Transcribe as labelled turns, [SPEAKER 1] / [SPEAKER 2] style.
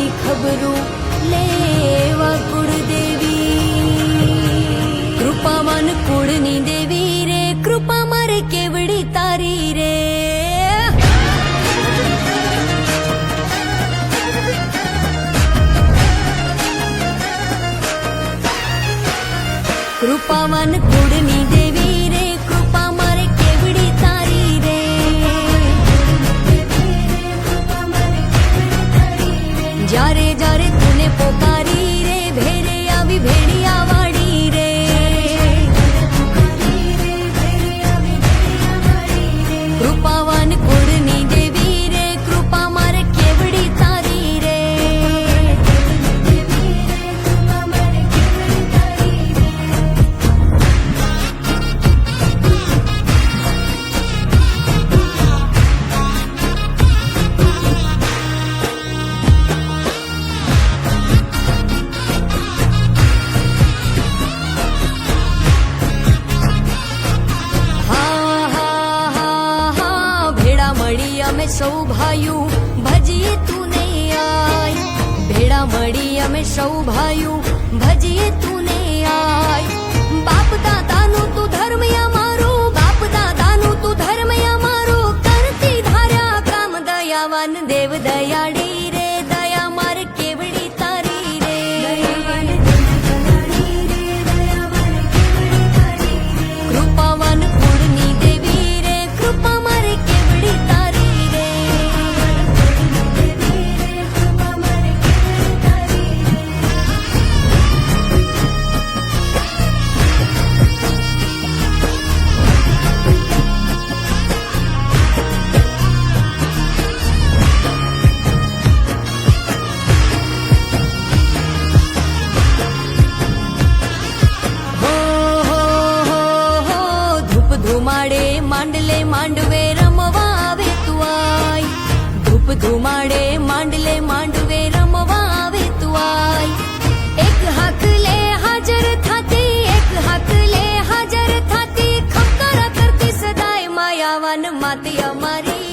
[SPEAKER 1] ની ખબરું લેવા કુળદેવી કૃપાવાન કુળની દેવી રે કૃપા મારે કેવડી તારી રે કૃપાવાન કુળની દેવી રે કૃપા મારે કેવડી તારી રે જ્યારે જ્યારે તુને પોકારી રે ભેરે આવી ભેડિયા વાડી રે કૃપાવાન કુળની દેવી રે કૃપા મારે કેવડી તારી રે અમે સૌ ભાઈઓ ભજીએ તું ને આય ભેડા મળી અમે સૌ ભાઈઓ ભજીએ તું ને આય બાપ દાદાનું તું ધર્મ અમારું બાપ દાદાનું તું ધર્મ અમારું કરતી ધાર્યા કામ દયાવાન દેવ દયાળી રે દયા માર કેવડી તારી રે કૃપાવાન કુળની દેવી રે કૃપા માર કેવડી તારી ધુમાડે માંડલે માંડવે રમવા આવે તું આય ધૂપ ધુમાડે માંડલે માંડવે રમવા આવે તું આય એક હાથ લે હાજર થાતી એક હાથ લે હાજર થાતી ખમકારા કરતી સદાય માયાવાન માતી અમારી